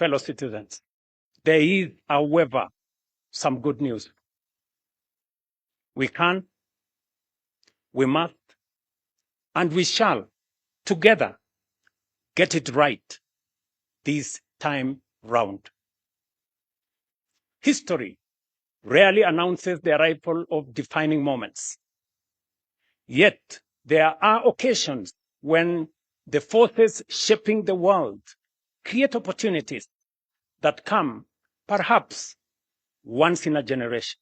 fellow citizens, there is, however, some good news. We can, we must, and we shall, together, get it right this time round. History rarely announces the arrival of defining moments. Yet, there are occasions when the forces shaping the world create opportunities that come, perhaps, once in a generation.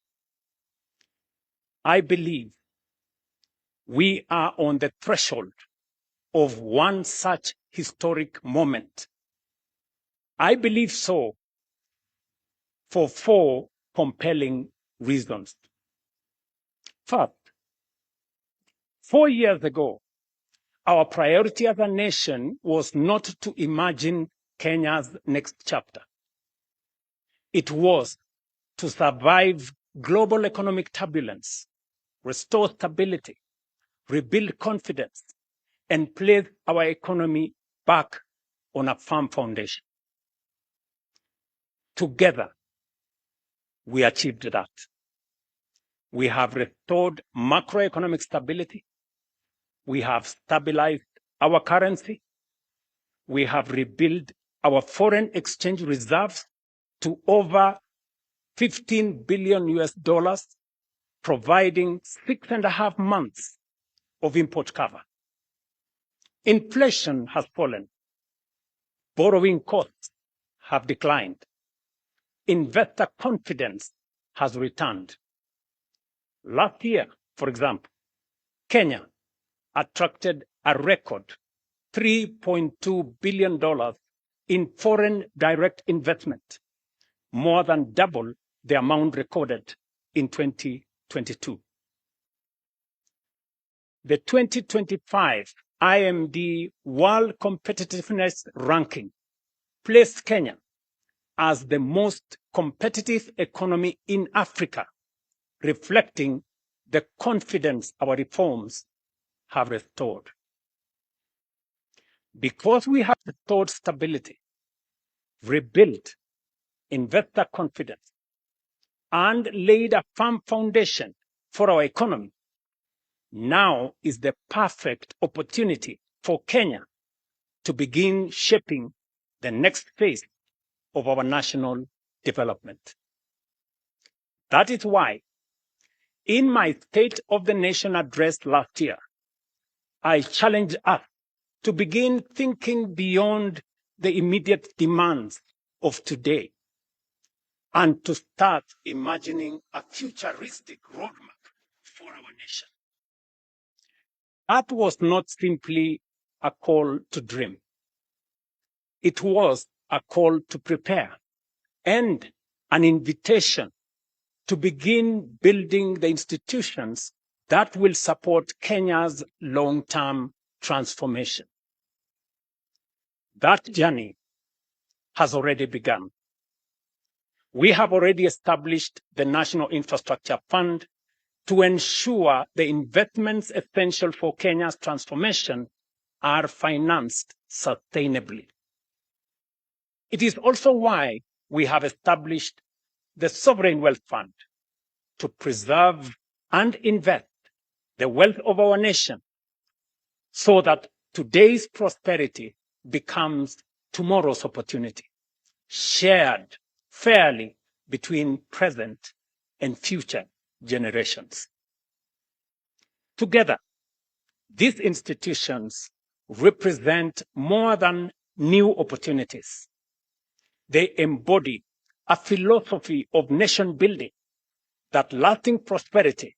I believe we are on the threshold of one such historic moment. I believe so for 4 compelling reasons. First, 4 years ago, our priority as a nation was not to imagine Kenya's next chapter. It was to survive global economic turbulence, restore stability, rebuild confidence, and place our economy back on a firm foundation. Together, we achieved that. We have restored macroeconomic stability. We have stabilized our currency. We have rebuilt our foreign exchange reserves to over $15 billion, providing 6.5 months of import cover. Inflation has fallen. Borrowing costs have declined. Investor confidence has returned. Last year, for example, Kenya attracted a record $3.2 billion in foreign direct investment, more than double the amount recorded in 2022. The 2025 IMD World Competitiveness Ranking placed Kenya as the most competitive economy in Africa, reflecting the confidence our reforms have restored. Because we have restored stability, rebuilt investor confidence, and laid a firm foundation for our economy, now is the perfect opportunity for Kenya to begin shaping the next phase of our national development. That is why, in my State of the Nation address last year, I challenged us to begin thinking beyond the immediate demands of today and to start imagining a futuristic roadmap for our nation. That was not simply a call to dream. It was a call to prepare and an invitation to begin building the institutions that will support Kenya's long-term transformation. That journey has already begun. We have already established the National Infrastructure Fund to ensure the investments essential for Kenya's transformation are financed sustainably. It is also why we have established the Sovereign Wealth Fund to preserve and invest the wealth of our nation so that today's prosperity becomes tomorrow's opportunity, shared fairly between present and future generations. Together, these institutions represent more than new opportunities. They embody a philosophy of nation building that lasting prosperity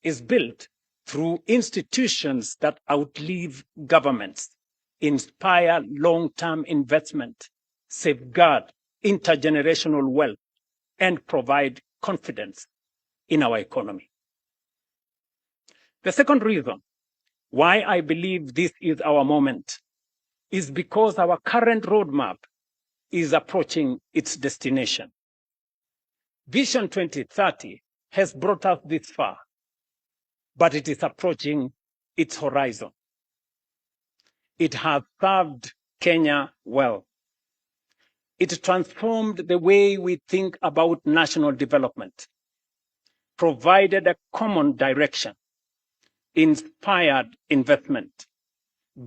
is built through institutions that outlive governments, inspire long-term investment, safeguard intergenerational wealth, and provide confidence in our economy. The second reason why I believe this is our moment is because our current roadmap is approaching its destination. Vision 2030 has brought us this far, but it is approaching its horizon. It has served Kenya well. It transformed the way we think about national development, provided a common direction, inspired investment,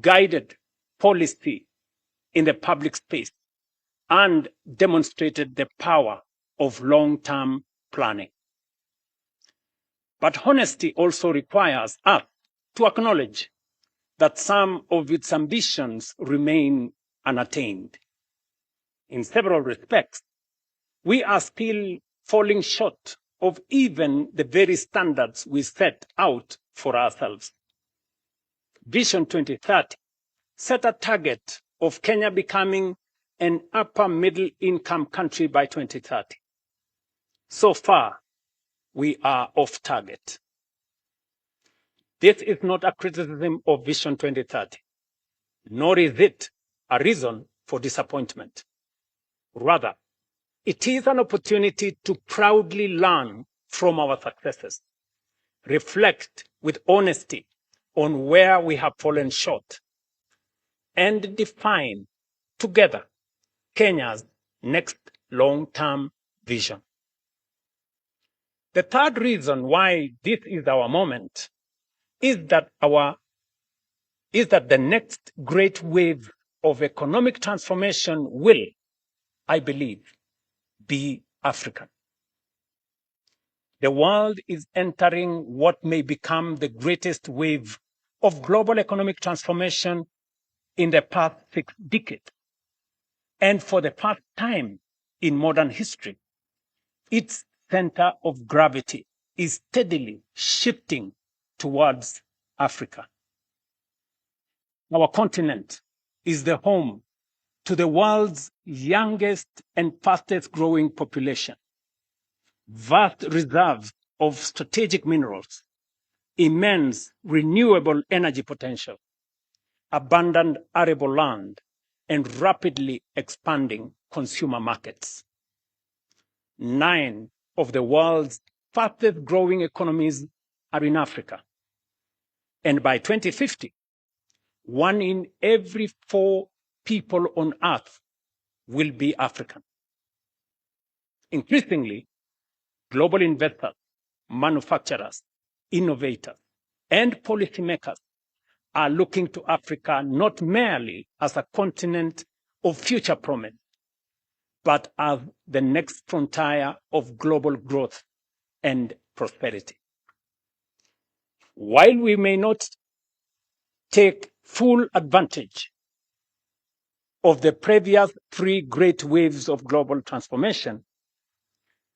guided policy in the public space, and demonstrated the power of long-term planning. But honesty also requires us to acknowledge that some of its ambitions remain unattained. In several respects, we are still falling short of even the very standards we set out for ourselves. Vision 2030 set a target of Kenya becoming an upper middle income country by 2030. So far, we are off target. This is not a criticism of Vision 2030, nor is it a reason for disappointment. Rather, it is an opportunity to proudly learn from our successes, reflect with honesty on where we have fallen short, and define together Kenya's next long-term vision. The third reason why this is our moment is that the next great wave of economic transformation will, I believe, be African. The world is entering what may become the greatest wave of global economic transformation in the past 6 decades. And for the first time in modern history, its center of gravity is steadily shifting towards Africa. Our continent is the home to the world's youngest and fastest growing population, vast reserves of strategic minerals, immense renewable energy potential, abundant arable land, and rapidly expanding consumer markets. 9 of the world's fastest growing economies are in Africa. And by 2050, 1 in every 4 people on Earth will be African. Increasingly, global investors, manufacturers, innovators, and policymakers are looking to Africa not merely as a continent of future promise, but as the next frontier of global growth and prosperity. While we may not take full advantage of the previous 3 great waves of global transformation,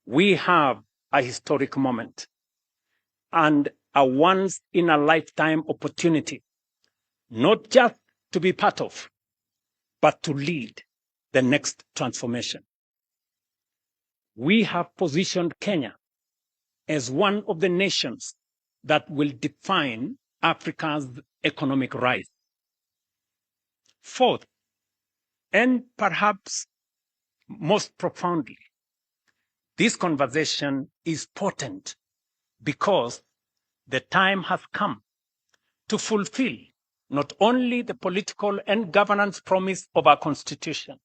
we have a historic moment and a once-in-a-lifetime opportunity, not just to be part of, but to lead the next transformation. We have positioned Kenya as one of the nations that will define Africa's economic rise. Fourth, and perhaps most profoundly, this conversation is potent because the time has come to fulfill not only the political and governance promise of our Constitution,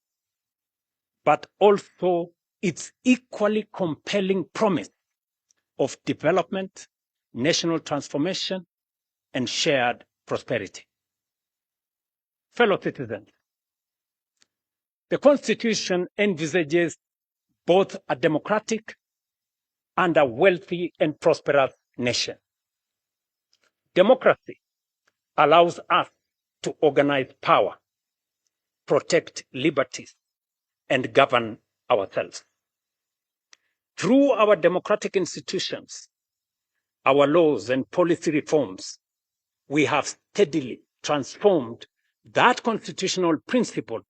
but also its equally compelling promise of development, national transformation, and shared prosperity. Fellow citizens, the Constitution envisages both a democratic and a wealthy and prosperous nation. Democracy allows us to organize power, protect liberties, and govern ourselves. Through our democratic institutions, our laws and policy reforms, we have steadily transformed that constitutional principle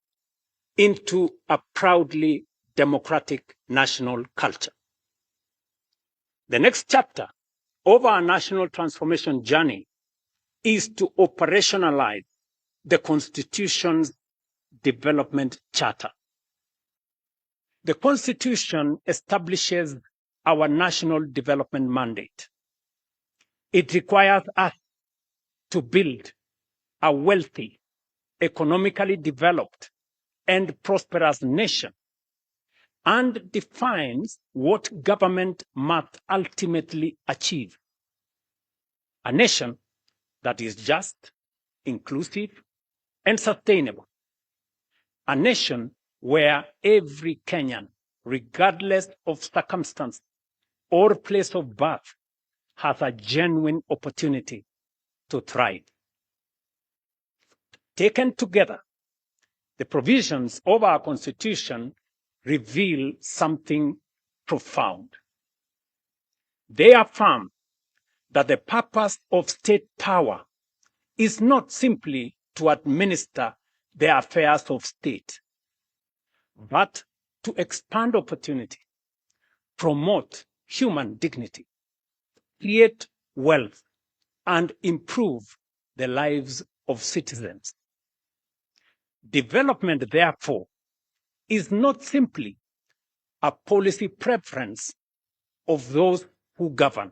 into a proudly democratic national culture. The next chapter of our national transformation journey is to operationalize the Constitution's development charter. The Constitution establishes our national development mandate. It requires us to build a wealthy, economically developed, and prosperous nation and defines what government must ultimately achieve. A nation that is just, inclusive, and sustainable. A nation where every Kenyan, regardless of circumstance or place of birth, has a genuine opportunity to thrive. Taken together, the provisions of our Constitution reveal something profound. They affirm that the purpose of state power is not simply to administer the affairs of state, but to expand opportunity, promote human dignity, create wealth, and improve the lives of citizens. Development, therefore, is not simply a policy preference of those who govern.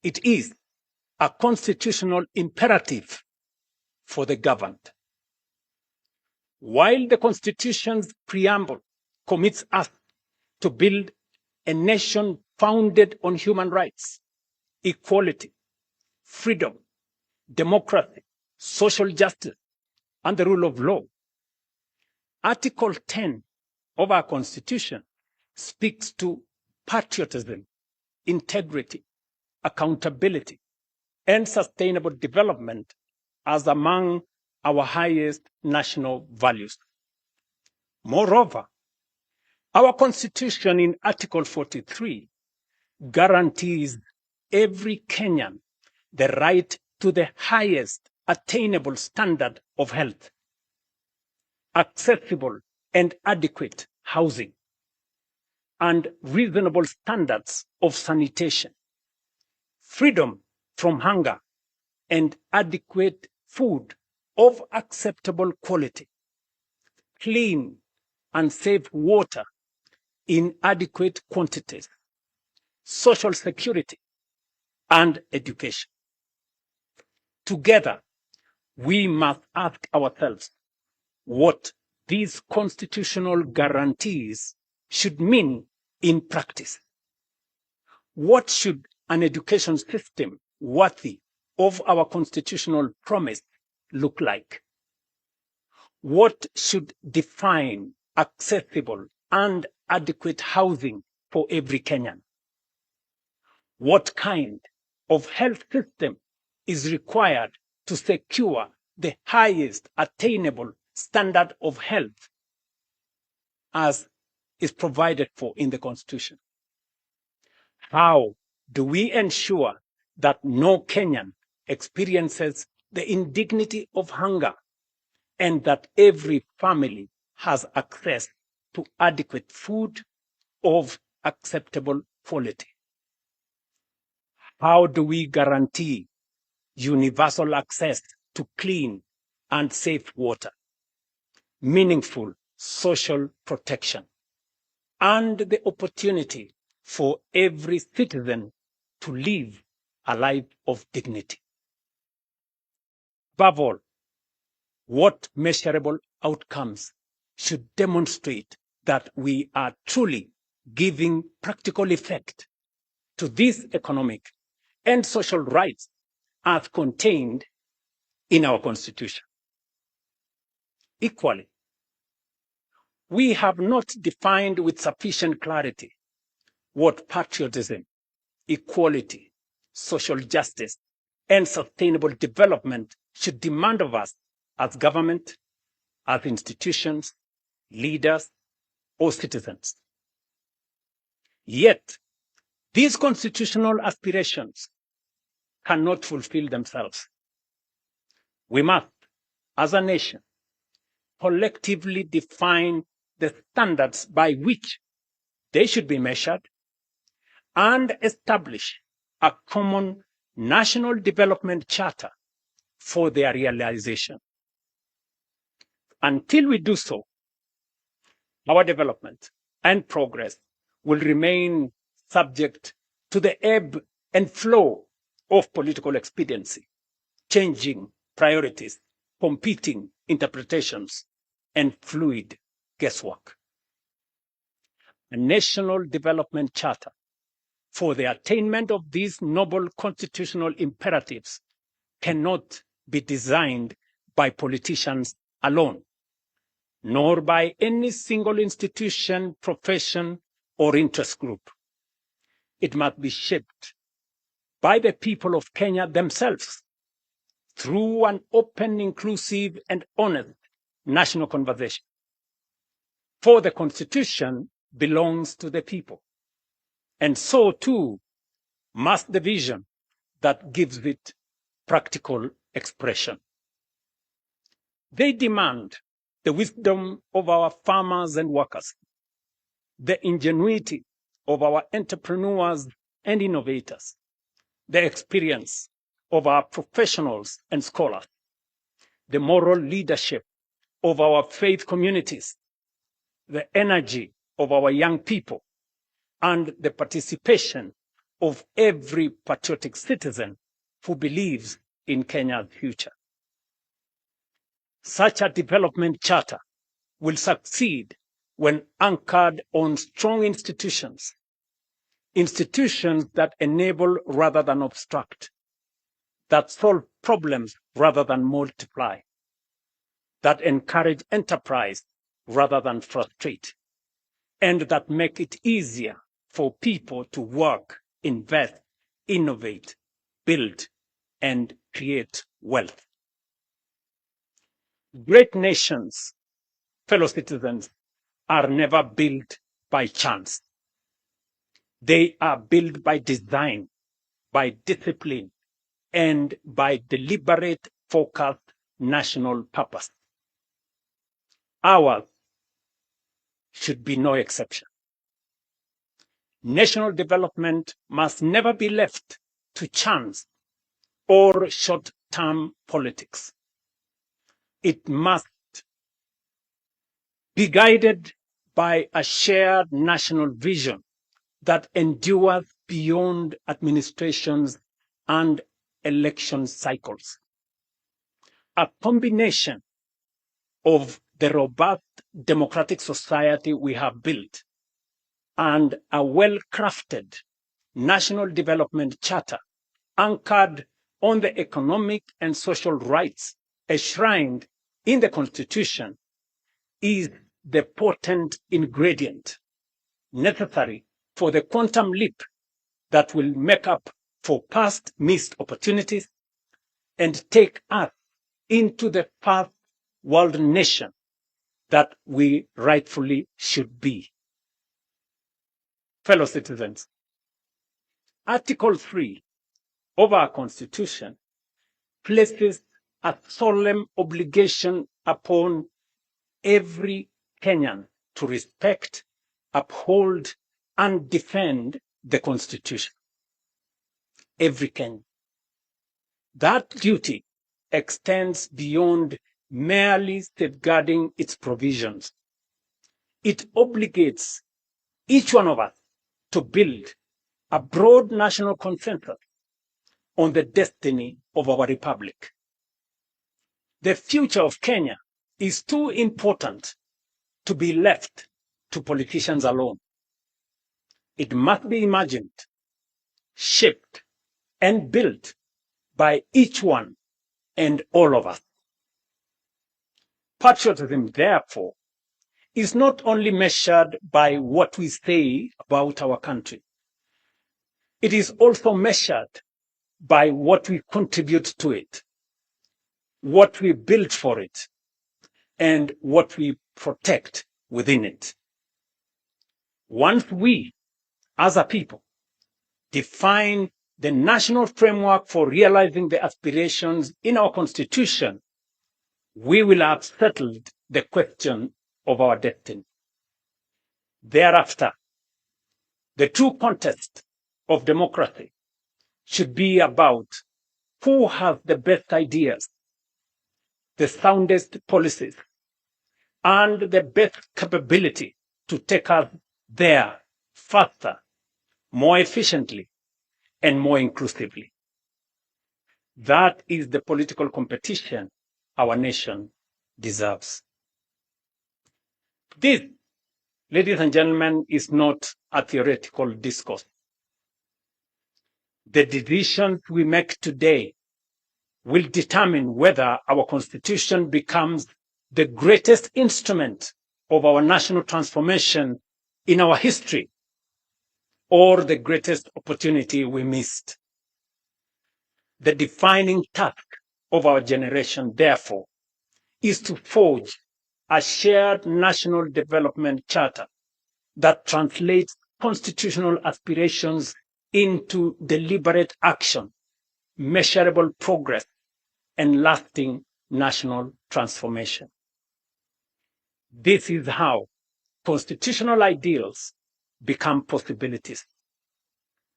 It is a constitutional imperative for the governed. While the Constitution's preamble commits us to build a nation founded on human rights, equality, freedom, democracy, social justice, and the rule of law, Article 10 of our Constitution speaks to patriotism, integrity, accountability, and sustainable development as among our highest national values. Moreover, our Constitution in Article 43 guarantees every Kenyan the right to the highest attainable standard of health, accessible and adequate housing, and reasonable standards of sanitation, freedom from hunger, and adequate food of acceptable quality, clean and safe water in adequate quantities, social security, and education. Together, we must ask ourselves what these constitutional guarantees should mean in practice. What should an education system worthy of our constitutional promise look like? What should define accessible and adequate housing for every Kenyan? What kind of health system is required to secure the highest attainable standard of health as is provided for in the Constitution? How do we ensure that no Kenyan experiences the indignity of hunger and that every family has access to adequate food of acceptable quality? How do we guarantee universal access to clean and safe water, meaningful social protection, and the opportunity for every citizen to live a life of dignity? Above all, what measurable outcomes should demonstrate that we are truly giving practical effect to these economic and social rights as contained in our Constitution? Equally, we have not defined with sufficient clarity what patriotism, equality, social justice, and sustainable development should demand of us as government, as institutions, leaders, or citizens. Yet, these constitutional aspirations cannot fulfill themselves. We must, as a nation, collectively define the standards by which they should be measured and establish a common national development charter for their realization. Until we do so, our development and progress will remain subject to the ebb and flow of political expediency, changing priorities, competing interpretations, and fluid guesswork. a national development charter for the attainment of these noble constitutional imperatives cannot be designed by politicians alone, nor by any single institution, profession, or interest group. It must be shaped by the people of Kenya themselves through an open, inclusive, and honest national conversation. For the Constitution belongs to the people, and so too must the vision that gives it practical expression. They demand the wisdom of our farmers and workers, the ingenuity of our entrepreneurs and innovators, the experience of our professionals and scholars, the moral leadership of our faith communities, the energy of our young people, and the participation of every patriotic citizen who believes in Kenya's future. Such a development charter will succeed when anchored on strong institutions, institutions that enable rather than obstruct, that solve problems rather than multiply, that encourage enterprise rather than frustrate, and that make it easier for people to work, invest, innovate, build, and create wealth. Great nations, fellow citizens, are never built by chance. They are built by design, by discipline, and by deliberate, focused national purpose. Ours should be no exception. National development must never be left to chance or short-term politics. It must be guided by a shared national vision that endures beyond administrations and election cycles. A combination of the robust democratic society we have built and a well-crafted national development charter anchored on the economic and social rights enshrined in the Constitution is the potent ingredient necessary for the quantum leap that will make up for past missed opportunities and take us into the first world nation that we rightfully should be. Fellow citizens, Article 3 of our Constitution places a solemn obligation upon every Kenyan to respect, uphold, and defend the Constitution. Every Kenyan. That duty extends beyond merely safeguarding its provisions. It obligates each one of us to build a broad national consensus on the destiny of our republic. The future of Kenya is too important to be left to politicians alone. It must be imagined, shaped, and built by each one and all of us. Patriotism, therefore, is not only measured by what we say about our country. It is also measured by what we contribute to it, what we build for it, and what we protect within it. Once we, as a people, define the national framework for realizing the aspirations in our Constitution, we will have settled the question of our destiny. Thereafter, the true contest of democracy should be about who has the best ideas, the soundest policies, and the best capability to take us there faster, more efficiently, and more inclusively. That is the political competition our nation deserves. This ladies and gentlemen, is not a theoretical discourse. The decisions we make today will determine whether our Constitution becomes the greatest instrument of our national transformation in our history, or the greatest opportunity we missed. The defining task of our generation, therefore, is to forge a shared national development charter that translates constitutional aspirations into deliberate action, measurable progress, and lasting national transformation. This is how constitutional ideals become possibilities.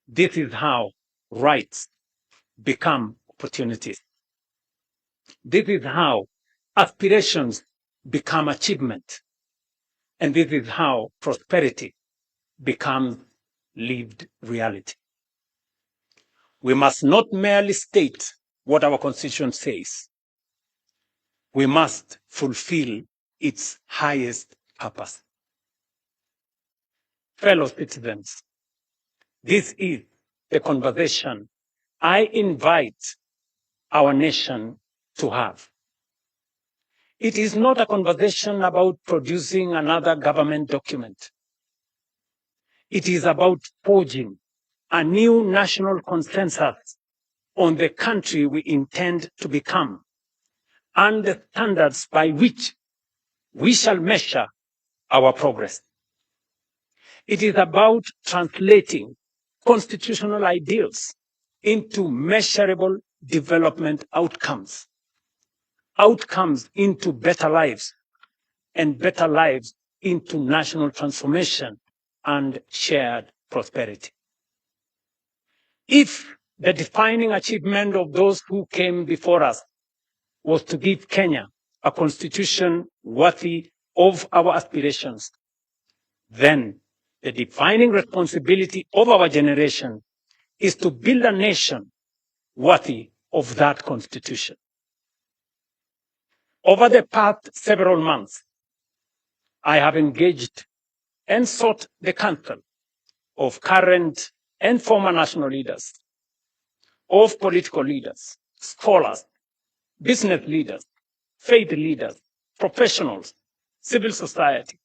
This is how rights become opportunities. This is how aspirations become achievement. And this is how prosperity becomes lived reality. We must not merely state what our Constitution says. We must fulfill its highest purpose. Fellow citizens, this is the conversation I invite our nation to have. It is not a conversation about producing another government document. It is about forging a new national consensus on the country we intend to become and the standards by which we shall measure our progress. It is about translating constitutional ideals into measurable development outcomes, outcomes into better lives, and better lives into national transformation and shared prosperity. If the defining achievement of those who came before us was to give Kenya a constitution worthy of our aspirations, then the defining responsibility of our generation is to build a nation worthy of that constitution. Over the past several months, I have engaged and sought the counsel of current and former national leaders, of political leaders, scholars, business leaders, faith leaders, professionals, civil society,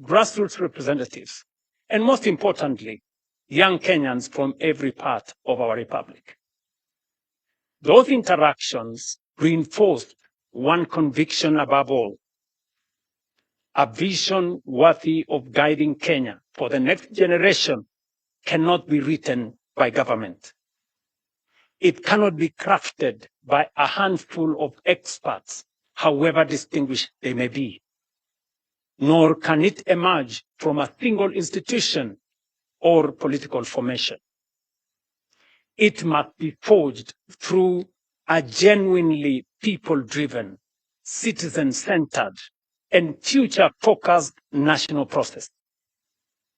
grassroots representatives, and most importantly, young Kenyans from every part of our republic. Those interactions reinforced one conviction above all: a vision worthy of guiding Kenya for the next generation cannot be written by government. It cannot be crafted by a handful of experts, however distinguished they may be. Nor can it emerge from a single institution or political formation. It must be forged through a genuinely people-driven, citizen-centered, and future-focused national process.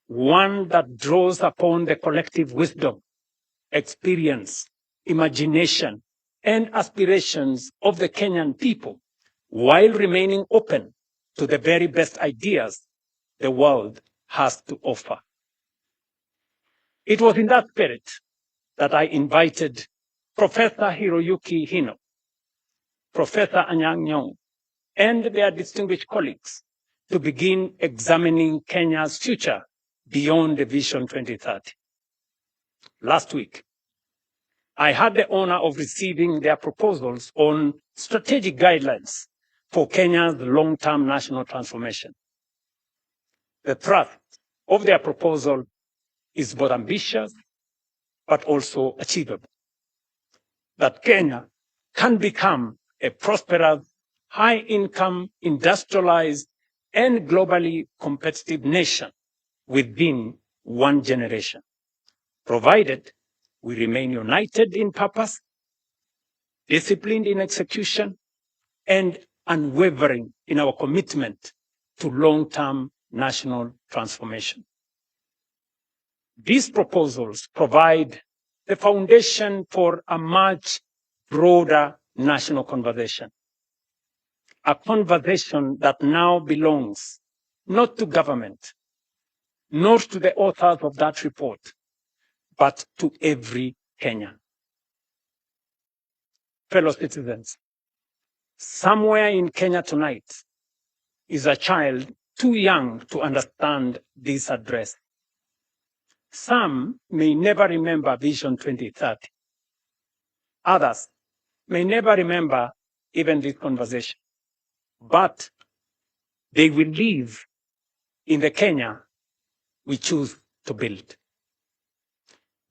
One that draws upon the collective wisdom, experience, imagination, and aspirations of the Kenyan people, while remaining open to the very best ideas the world has to offer. It was in that spirit that I invited Professor Hiroyuki Hino, Professor Anyang' Nyong'o, and their distinguished colleagues to begin examining Kenya's future beyond the Vision 2030. Last week, I had the honor of receiving their proposals on strategic guidelines for Kenya's long-term national transformation. The thrust of their proposal is both ambitious but also achievable. That Kenya can become a prosperous, high-income, industrialized, and globally competitive nation within one generation, provided we remain united in purpose, disciplined in execution, and unwavering in our commitment to long-term national transformation. These proposals provide the foundation for a much broader national conversation, a conversation that now belongs not to government, not to the authors of that report, but to every Kenyan. Fellow citizens, somewhere in Kenya tonight is a child too young to understand this address. Some may never remember Vision 2030. Others may never remember even this conversation, but they will live in the Kenya we choose to build.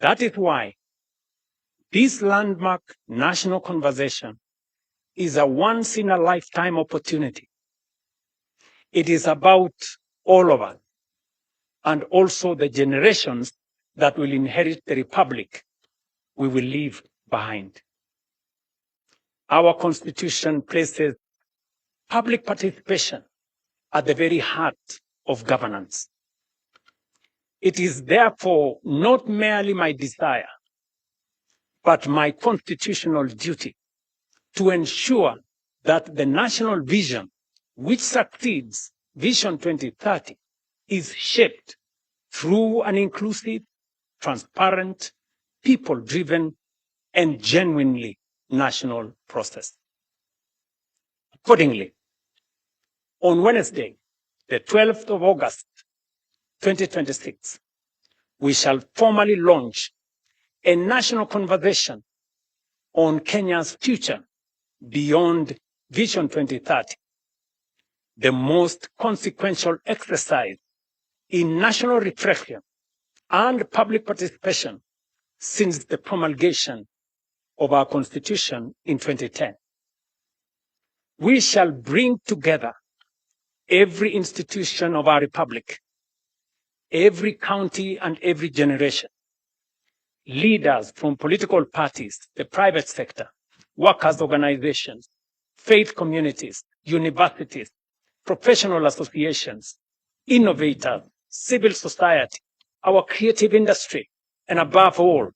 That is why this landmark national conversation is a once-in-a-lifetime opportunity. It is about all of us and also the generations that will inherit the republic we will leave behind. Our Constitution places public participation at the very heart of governance. It is therefore not merely my desire, but my constitutional duty to ensure that the national vision, which succeeds Vision 2030, is shaped through an inclusive, transparent, people-driven, and genuinely national process. Accordingly, on Wednesday, the 12th of August, 2026, we shall formally launch a national conversation on Kenya's future beyond Vision 2030, the most consequential exercise in national reflection and public participation since the promulgation of our Constitution in 2010. We shall bring together every institution of our republic, every county and every generation, leaders from political parties, the private sector, workers' organizations, faith communities, universities, professional associations, innovators, civil society, our creative industry, and above all,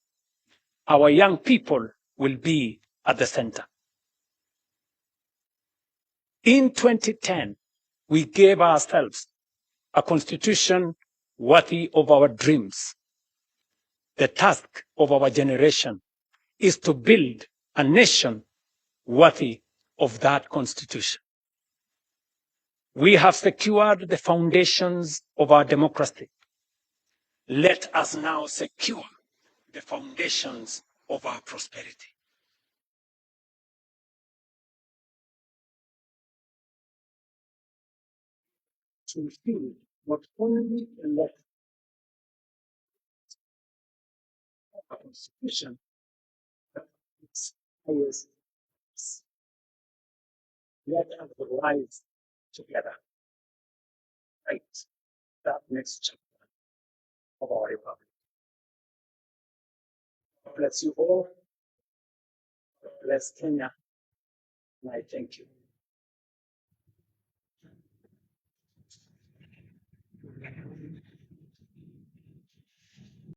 our young people will be at the center. In 2010, we gave ourselves a constitution worthy of our dreams. The task of our generation is to build a nation worthy of that constitution. We have secured the foundations of our democracy. Let us now secure the foundations of our prosperity. To fulfill not only the letter of our constitution, but its highest purpose. Let us rise together, write that next chapter of our republic. God bless you all. God bless Kenya. And I thank you.